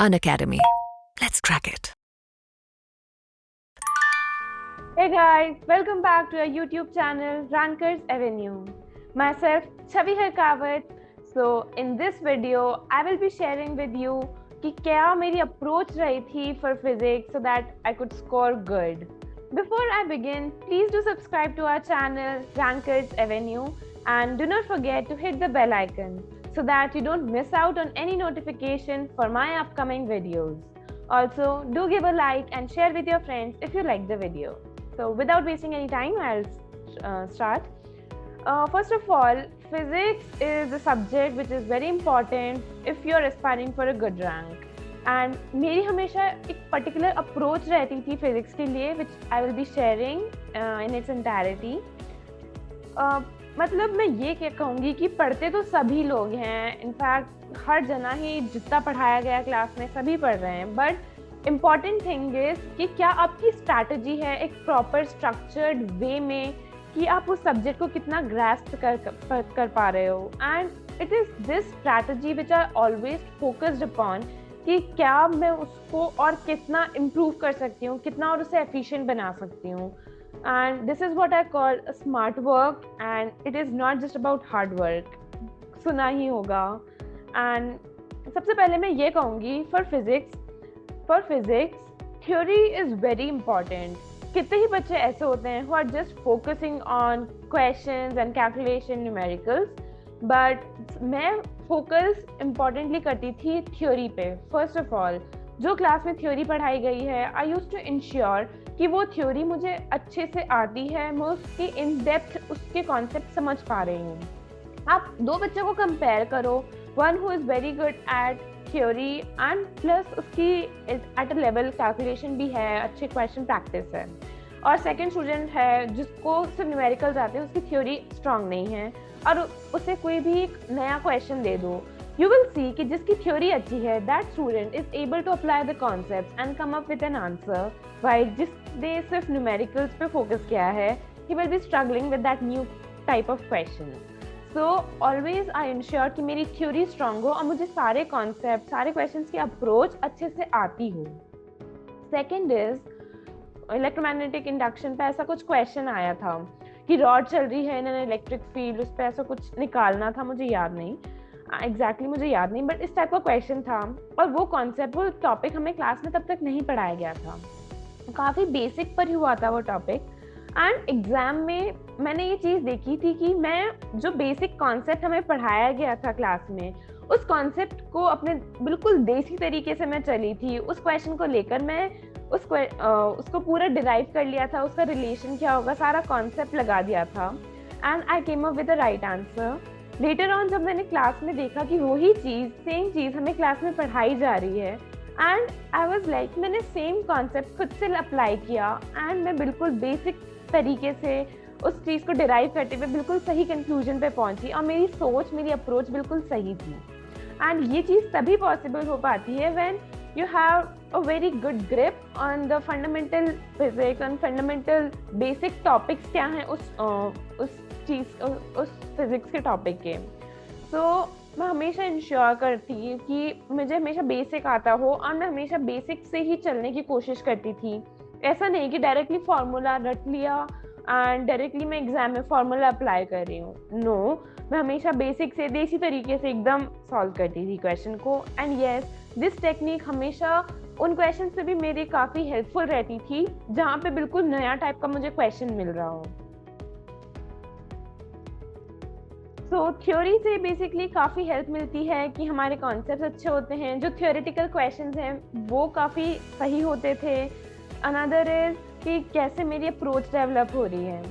Unacademy. Let's crack it. Hey guys, welcome back to our YouTube channel Rankers Avenue. Myself Chavi Harkawat. So in this video, I will be sharing with you कि क्या मेरी approach रही थी for physics so that I could score good. Before I begin, please do subscribe to our channel Rankers Avenue and do not forget to hit the bell icon so that you don't miss out on any notification for my upcoming videos. Also, do give a like and share with your friends if you like the video. So without wasting any time, I'll start. First of all, physics is a subject which is very important if you're aspiring for a good rank. And मेरी हमेशा एक particular approach रहती थी physics के लिए which I will be sharing in its entirety. मतलब मैं ये क्या कहूँगी कि पढ़ते तो सभी लोग हैं, इनफैक्ट हर जना ही जितना पढ़ाया गया क्लास में सभी पढ़ रहे हैं, बट इम्पॉर्टेंट थिंग इज कि क्या आपकी स्ट्रैटेजी है एक प्रॉपर स्ट्रक्चर्ड वे में कि आप उस सब्जेक्ट को कितना ग्रास्प कर पा रहे हो. And it is this strategy which I always focused upon कि क्या मैं उसको और कितना इम्प्रूव कर सकती हूँ, कितना और उसे एफिशिएंट बना सकती हूँ. And this is what I call a smart work, and it is not just about hard work. सुना ही होगा. And सबसे पहले मैं ये कहूँगी for physics theory is very important. कितने ही बच्चे ऐसे होते हैं who are just focusing on questions and calculation numericals, but मैं focus importantly करती थी theory पे. First of all, जो क्लास में थ्योरी पढ़ाई गई है आई यूज टू इंश्योर कि वो थ्योरी मुझे अच्छे से आती है, मैं उसकी इन डेप्थ उसके कॉन्सेप्ट समझ पा रही हूँ. आप दो बच्चों को कंपेयर करो, one who is very good at theory and plus उसकी एट अ लेवल कैलकुलेशन भी है, अच्छे क्वेश्चन प्रैक्टिस है, और सेकेंड स्टूडेंट है जिसको सिर्फ न्यूमेरिकल्स आते हैं, उसकी थ्योरी स्ट्रांग नहीं है, और उसे कोई भी एक नया क्वेश्चन दे दो, you will see कि जिसकी थ्योरी अच्छी है that student is able to apply the concepts and come up with an answer, while जिसने सिर्फ numericals पे focus किया है he will be struggling with that new type of question. So always I ensure कि मेरी theory strong हो और मुझे सारे concepts, सारे questions की approach अच्छे से आती हो. Second is electromagnetic induction पे ऐसा कुछ question आया था कि रॉड चल रही है इन एन इलेक्ट्रिक फील्ड, उस पर ऐसा कुछ निकालना था, मुझे याद नहीं एग्जैक्टली मुझे याद नहीं, बट इस टाइप का क्वेश्चन था, और वो कॉन्सेप्ट वो टॉपिक हमें क्लास में तब तक नहीं पढ़ाया गया था, काफ़ी बेसिक पर ही हुआ था वो टॉपिक. एंड एग्ज़ाम में मैंने ये चीज़ देखी थी कि मैं जो बेसिक कॉन्सेप्ट हमें पढ़ाया गया था क्लास में, उस कॉन्सेप्ट को अपने बिल्कुल देसी तरीके से मैं चली थी. उस क्वेश्चन को लेकर मैं उसको पूरा डिराइव कर लिया था, उसका रिलेशन क्या होगा, सारा कॉन्सेप्ट लगा दिया था, and I came up with the right answer. Later on जब मैंने क्लास में देखा कि वही चीज़ सेम चीज़ हमें क्लास में पढ़ाई जा रही है, एंड आई वाज लाइक मैंने सेम कॉन्सेप्ट खुद से अप्लाई किया एंड मैं बिल्कुल बेसिक तरीके से उस चीज़ को डिराइव करते हुए बिल्कुल सही कंक्लूजन पे पहुंची, और मेरी सोच, मेरी अप्रोच बिल्कुल सही थी. एंड ये चीज़ तभी पॉसिबल हो पाती है when you have a very good grip on the fundamental physics and fundamental basic topics क्या हैं उस फिजिक्स के टॉपिक के. सो मैं हमेशा इंश्योर करती हूँ कि मुझे हमेशा बेसिक आता हो, और मैं हमेशा बेसिक से ही चलने की कोशिश करती थी. ऐसा नहीं कि डायरेक्टली फार्मूला रट लिया एंड डायरेक्टली मैं एग्जाम में फार्मूला अप्लाई कर रही हूँ. नो, मैं हमेशा बेसिक से देसी तरीके से एकदम सॉल्व करती थी क्वेश्चन को. एंड येस, दिस टेक्निक हमेशा उन क्वेश्चन से भी मेरी काफ़ी हेल्पफुल रहती थी जहाँ पे बिल्कुल नया टाइप का मुझे क्वेश्चन मिल रहा हो. सो थ्योरी से बेसिकली काफ़ी हेल्प मिलती है कि हमारे कॉन्सेप्ट अच्छे होते हैं, जो थ्योरेटिकल क्वेश्चंस हैं वो काफ़ी सही होते थे. अनदर इज कि कैसे मेरी अप्रोच डेवलप हो रही है.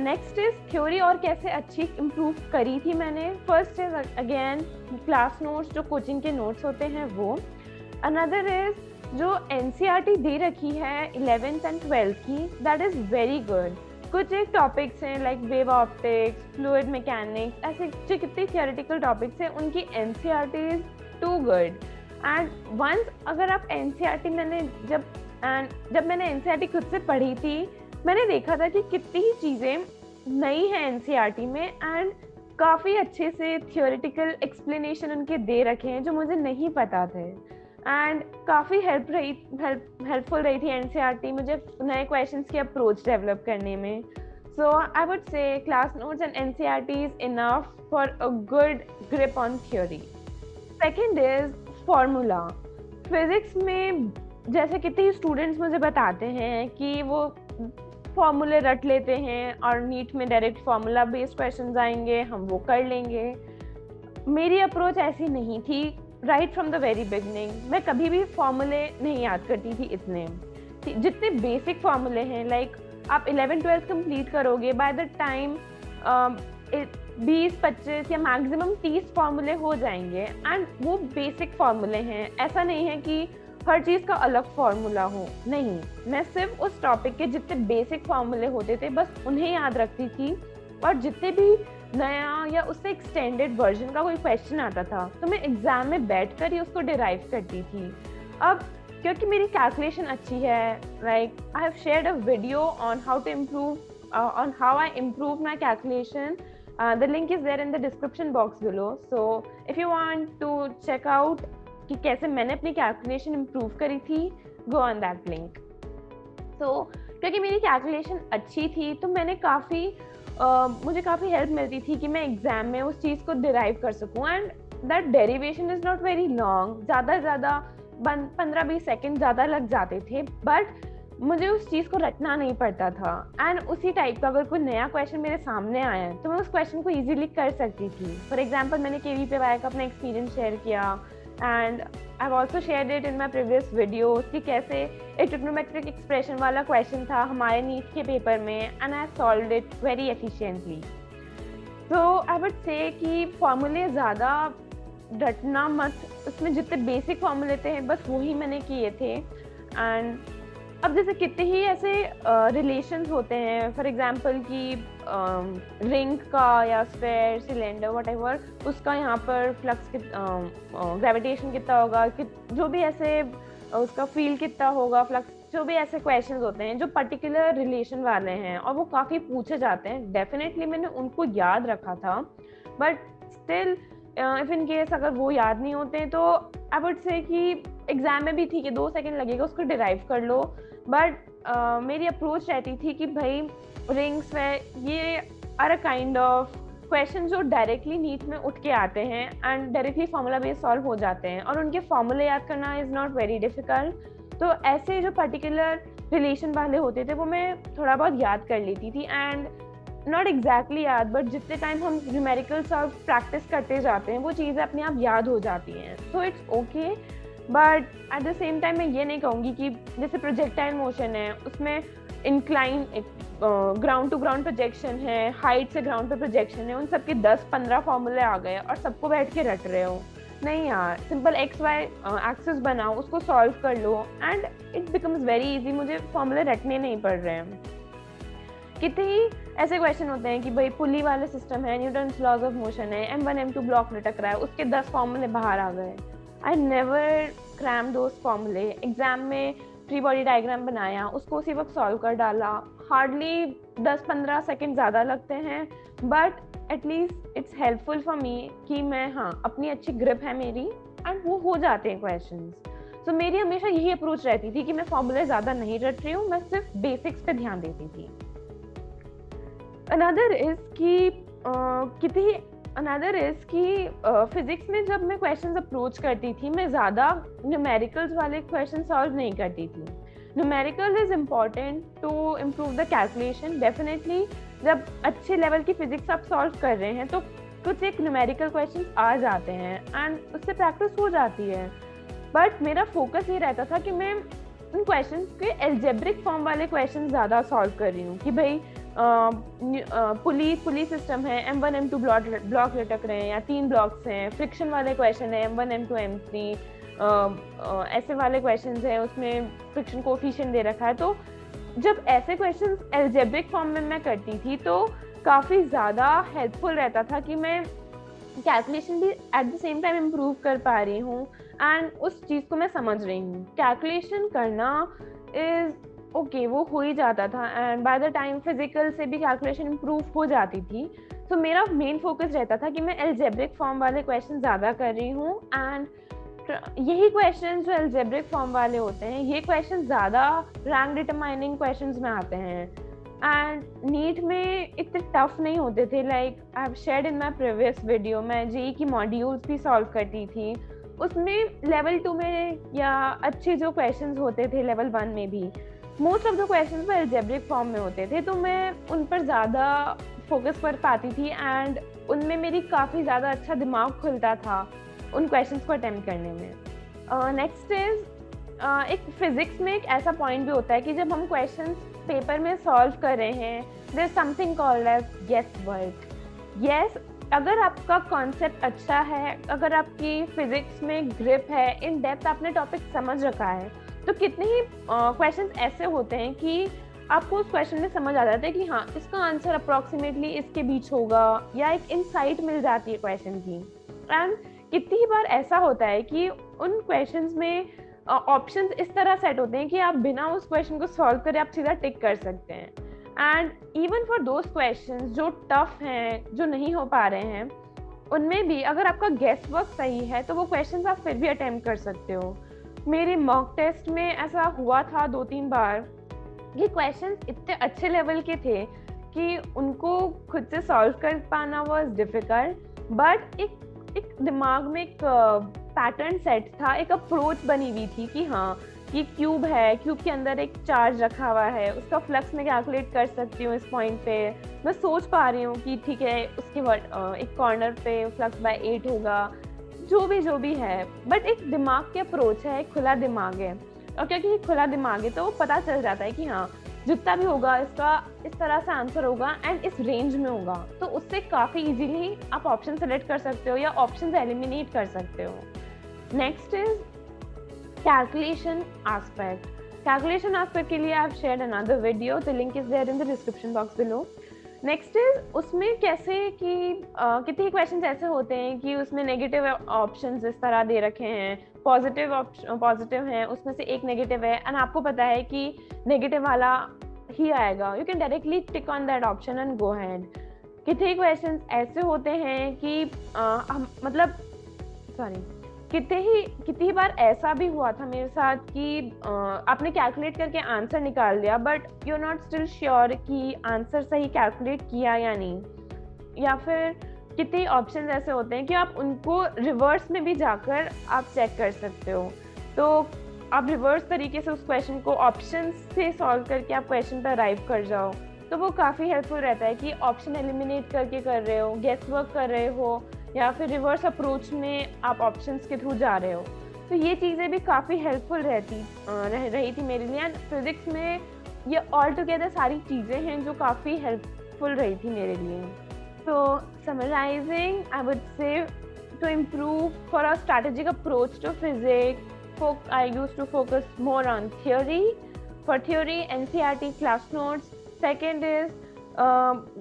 नेक्स्ट इज थ्योरी और कैसे अच्छी इम्प्रूव करी थी मैंने. First is again class notes, जो कोचिंग के नोट्स होते हैं वो. अनदर इज जो NCERT दे रखी है 11th एंड 12th की, दैट इज़ वेरी गुड. कुछ एक टॉपिक्स हैं like wave optics, fluid mechanics, ऐसे जो कितने थियोरेटिकल टॉपिक्स हैं उनकी NCERT is too good. And once अगर आप NCERT जब मैंने NCERT खुद से पढ़ी थी, मैंने देखा था कि कितनी ही चीज़ें नई हैं NCERT में, एंड काफ़ी अच्छे से थियोरेटिकल एक्सप्लेनेशन उनके दे रखे हैं जो मुझे नहीं पता थे, एंड काफ़ी हेल्पफुल रही थी एनसीईआरटी मुझे नए क्वेश्चंस की अप्रोच डेवलप करने में. So I would say class notes and NCERT is enough for a good grip on theory. Second is formula. Physics में जैसे कितने स्टूडेंट्स मुझे बताते हैं कि वो फॉर्मूले रट लेते हैं और नीट में डायरेक्ट फॉर्मूला बेस्ड क्वेश्चंस आएंगे, हम वो कर लेंगे. मेरी अप्रोच ऐसी नहीं थी. Right from the very beginning मैं कभी भी फॉर्मूले नहीं याद करती थी इतने. जितने बेसिक फॉर्मूले हैं, लाइक आप 11-12 कंप्लीट करोगे, बाय द टाइम 20-25 या मैक्सिमम 30 फार्मूले हो जाएंगे, एंड वो बेसिक फार्मूले हैं. ऐसा नहीं है कि हर चीज़ का अलग फार्मूला हो, नहीं. मैं सिर्फ उस टॉपिक के जितने बेसिक फार्मूले होते थे बस उन्हें याद रखती थी, और जितने भी नया या उससे एक्सटेंडेड वर्जन का कोई क्वेश्चन आता था तो मैं एग्जाम में बैठ कर ही उसको डिराइव करती थी. अब क्योंकि मेरी कैलकुलेशन अच्छी है, like I have shared a video on how to improve on how I improve my calculation. The link is there in the description box below. So if you want to check out कि कैसे मैंने अपनी calculation improve करी थी, go on that link. So क्योंकि मेरी calculation अच्छी थी तो मैंने मुझे काफ़ी हेल्प मिलती थी कि मैं एग्जाम में उस चीज़ को डिराइव कर सकूँ. And that derivation is not very long. ज़्यादा 15-20 सेकेंड ज़्यादा लग जाते थे, बट मुझे उस चीज़ को रटना नहीं पड़ता था. एंड उसी टाइप का अगर कोई नया क्वेश्चन मेरे सामने आया तो मैं उस क्वेश्चन को इजीली कर सकती थी. फॉर एग्जांपल मैंने KVPY का अपना एक्सपीरियंस शेयर किया, and I have also shared it in my previous videos कि कैसे एक ट्रिग्नोमेट्रिक एक्सप्रेशन वाला क्वेश्चन था हमारे नीट के पेपर में, and I solved it very efficiently. तो आई वुड से कि फॉर्मूले ज़्यादा रटना मत, उसमें जितने बेसिक फॉर्मूले थे बस वही मैंने किए थे. एंड अब जैसे कितने ही ऐसे रिलेशंस होते हैं, फॉर एग्जांपल कि रिंग का या स्फेयर, सिलेंडर, व्हाटएवर, उसका यहाँ पर फ्लक्स ग्रेविटेशन कितना होगा, जो भी ऐसे उसका फील्ड कितना होगा, फ्लक्स, जो भी ऐसे क्वेश्चंस होते हैं जो पर्टिकुलर रिलेशन वाले हैं और वो काफ़ी पूछे जाते हैं. डेफिनेटली मैंने उनको याद रखा था, but still if in case अगर वो याद नहीं होते हैं तो आई वुड से कि एग्जाम में भी ठीक है 2 सेकेंड लगेगा, उसको डिराइव कर लो. बट मेरी अप्रोच रहती थी कि भाई रिंग्स में ये are a kind of question जो डायरेक्टली नीट में उठ के आते हैं and directly formula base solve हो जाते हैं, और उनके फार्मूले याद करना इज़ नॉट वेरी डिफ़िकल्ट. तो ऐसे जो पर्टिकुलर रिलेशन वाले होते थे वो मैं थोड़ा बहुत याद कर लेती थी. एंड नॉट एग्जैक्टली याद, बट जितने टाइम हम न्यूमेरिकल सॉल्व प्रैक्टिस करते जाते हैं वो चीज़ें अपने आप याद हो जाती हैं. So it's okay, but at the same time मैं ये नहीं कहूँगी कि जैसे प्रोजेक्टाइल मोशन है उसमें incline ground to ground projection है, हाइट से ग्राउंड पे प्रोजेक्शन है, उन सबके 10-15 फॉर्मूले आ गए और सबको बैठ के रट रहे हो. नहीं यार, सिंपल XY एक्सिस बनाओ, उसको सॉल्व कर लो and it becomes very easy. मुझे फॉर्मूले रटने नहीं पड़ रहे हैं. कितने ही ऐसे क्वेश्चन होते हैं कि भाई पुली वाले सिस्टम है, न्यूटन्स लॉज ऑफ मोशन है, M1 M2 ब्लॉक लटक रहा है, उसके 10 फॉर्मूले बाहर आ गए. आई नेवर क्रैम दोज फॉर्मूले. एग्जाम में फ्री बॉडी डायग्राम बनाया, उसको उसी वक्त सॉल्व कर डाला. हार्डली 10-15 सेकेंड ज़्यादा लगते हैं, but at least it's helpful for me कि मैं अपनी अच्छी ग्रिप है मेरी एंड वो हो जाते हैं क्वेश्चंस. सो मेरी हमेशा यही अप्रोच रहती थी कि मैं फॉर्मूले ज़्यादा नहीं रट रही हूँ, मैं सिर्फ बेसिक्स पे ध्यान देती थी. अनदर इज़ कि फिजिक्स में जब मैं क्वेश्चंस अप्रोच करती थी मैं ज़्यादा न्यूमेरिकल्स वाले क्वेश्चन सॉल्व नहीं करती थी. Numerical is important to improve the calculation. Definitely जब अच्छे लेवल की फिजिक्स आप सॉल्व कर रहे हैं तो कुछ एक न्यूमेरिकल क्वेश्चन आ जाते हैं एंड उससे प्रैक्टिस हो जाती है. बट मेरा फोकस ये रहता था कि मैं उन क्वेश्चन के एल्जेब्रिक फॉर्म वाले क्वेश्चन ज़्यादा सॉल्व कर रही हूँ कि भाई पुली सिस्टम है, M1 M2 ब्लॉक लटक रहे हैं या 3 ब्लॉक्स हैं, फ्रिक्शन वाले क्वेश्चन है, M1 M2 M3, ऐसे वाले क्वेश्चन हैं उसमें फ्रिक्शन कोफिशिएंट दे रखा है. तो जब ऐसे क्वेश्चन एल्जेब्रिक फॉर्म में मैं करती थी तो काफ़ी ज़्यादा हेल्पफुल रहता था कि मैं कैलकुलेशन भी at the same time improve कर पा रही हूँ एंड उस चीज़ को मैं समझ रही हूँ. कैलकुलेशन करना इज़ ओके वो हो ही जाता था and by the time physical से भी कैलकुलेशन इम्प्रूव हो जाती थी। तो मेरा मेन फोकस रहता था कि मैं एल्जेब्रिक फॉर्म वाले क्वेश्चन ज़्यादा कर रही हूँ एंड यही क्वेश्चन जो एल्जेब्रिक फॉर्म वाले होते हैं ये क्वेश्चन ज़्यादा रैंक डिटरमाइनिंग क्वेश्चंस में आते हैं एंड नीट में इतने टफ नहीं होते थे। Like I have shared in my previous video, मैं जेई की मॉड्यूल्स भी सॉल्व करती थी, उसमें लेवल 2 में या अच्छे जो क्वेश्चंस होते थे लेवल 1 में भी मोस्ट ऑफ द क्वेश्चंस वो एल्जेब्रिक फॉर्म में होते थे, तो मैं उन पर ज़्यादा फोकस कर पाती थी एंड उनमें मेरी काफ़ी ज़्यादा अच्छा दिमाग खुलता था उन क्वेश्चंस को अटेम्प्ट करने में। नेक्स्ट इज एक फिजिक्स में एक ऐसा पॉइंट भी होता है कि जब हम क्वेश्चंस पेपर में सॉल्व कर रहे हैं there is something called as guesswork. Yes, अगर आपका कॉन्सेप्ट अच्छा है, अगर आपकी फिजिक्स में ग्रिप है, इन डेप्थ आपने टॉपिक समझ रखा है, तो कितने ही क्वेश्चंस ऐसे होते हैं कि आपको उस क्वेश्चन में समझ आ जाता है कि हाँ इसका आंसर अप्रॉक्सीमेटली इसके बीच होगा या एक इनसाइट मिल जाती है क्वेश्चन की। एंड कितनी ही बार ऐसा होता है कि उन क्वेश्चंस में ऑप्शंस इस तरह सेट होते हैं कि आप बिना उस क्वेश्चन को सॉल्व करे आप सीधा टिक कर सकते हैं। And even for those questions जो टफ हैं, जो नहीं हो पा रहे हैं, उनमें भी अगर आपका गेस वर्क सही है तो वो क्वेश्चंस आप फिर भी अटेम्प्ट कर सकते हो। मेरे मॉक टेस्ट में ऐसा हुआ था 2-3 बार, ये क्वेश्चंस इतने अच्छे लेवल के थे कि उनको खुद से सॉल्व कर पाना वाज डिफिकल्ट, बट एक दिमाग में एक पैटर्न सेट था, एक अप्रोच बनी हुई थी कि हाँ ये क्यूब है, क्यूब के अंदर एक चार्ज रखा हुआ है, उसका फ्लक्स मैं कैलकुलेट कर सकती हूँ इस पॉइंट पे, मैं सोच पा रही हूँ कि ठीक है उसके एक कॉर्नर पे फ्लक्स बाय 8 होगा, जो भी है। बट एक दिमाग की अप्रोच है, एक खुला दिमाग है, और क्योंकि ये खुला दिमाग है तो पता चल जाता है कि हाँ जितना भी होगा इसका इस तरह से आंसर होगा एंड इस रेंज में होगा, तो उससे काफ़ी इजीली आप ऑप्शन सेलेक्ट कर सकते हो या ऑप्शन एलिमिनेट कर सकते हो। Next is calculation aspect. Calculation aspect के लिए I have shared another video, the link is there in the description box below. Next is उसमें कैसे कि कितने क्वेश्चंस ऐसे होते हैं कि उसमें नेगेटिव ऑप्शंस इस तरह दे रखे हैं, पॉजिटिव हैं, उसमें से एक नेगेटिव है एंड आपको पता है कि नेगेटिव वाला ही आएगा, you can directly tick on that option and go ahead. कितने क्वेश्चंस ऐसे होते हैं कि कितनी बार ऐसा भी हुआ था मेरे साथ कि आपने कैलकुलेट करके आंसर निकाल दिया but you are not still sure कि आंसर सही कैलकुलेट किया या नहीं, या फिर कितने ऑप्शंस ऐसे होते हैं कि आप उनको रिवर्स में भी जाकर आप चेक कर सकते हो, तो आप रिवर्स तरीके से उस क्वेश्चन को ऑप्शन से सॉल्व करके आप क्वेश्चन पर अराइव कर जाओ, तो वो काफ़ी हेल्पफुल रहता है कि ऑप्शन एलिमिनेट करके कर रहे हो, गेस वर्क कर रहे हो, या फिर रिवर्स अप्रोच में आप ऑप्शंस के थ्रू जा रहे हो। तो ये चीज़ें भी काफ़ी हेल्पफुल रही थी मेरे लिए। एंड फिज़िक्स में ये ऑल टुगेदर सारी चीज़ें हैं जो काफ़ी हेल्पफुल रही थी मेरे लिए। So summarizing, I would say to improve for a strategic approach to physics, I used to focus more on theory. For theory, NCERT class notes. Second is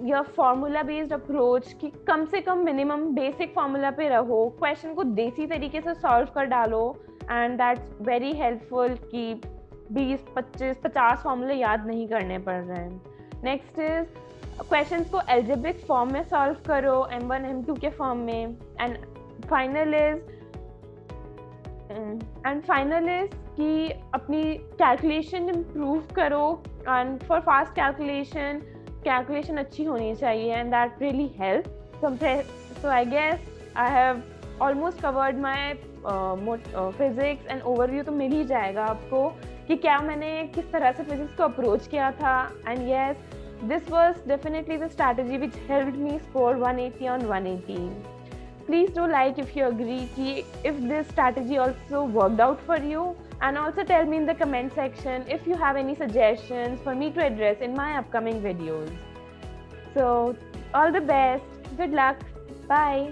your formula based approach कि कम से कम minimum basic formula पे रहो, question को देसी तरीके से solve कर डालो एंड दैट्स वेरी हेल्पफुल कि 20, 25, 50 फार्मूले याद नहीं करने पड़ रहे हैं। नेक्स्ट इज क्वेश्चंस को एल्जेब्रिक फॉर्म में सॉल्व करो, M1 M2 के फॉर्म में। एंड फाइनल इज कि अपनी कैलकुलेशन इम्प्रूव करो एंड फॉर फास्ट कैलकुलेशन अच्छी होनी चाहिए and that really help. So I guess I have almost covered my physics and overview, तो मिल ही जाएगा आपको कि क्या मैंने किस तरह से फिजिक्स को अप्रोच किया था। And yes, this was definitely the strategy which helped me score 180 on 180. Please do like if you agree if this strategy also worked out for you, and also tell me in the comment section if you have any suggestions for me to address in my upcoming videos. So all the best, good luck, bye.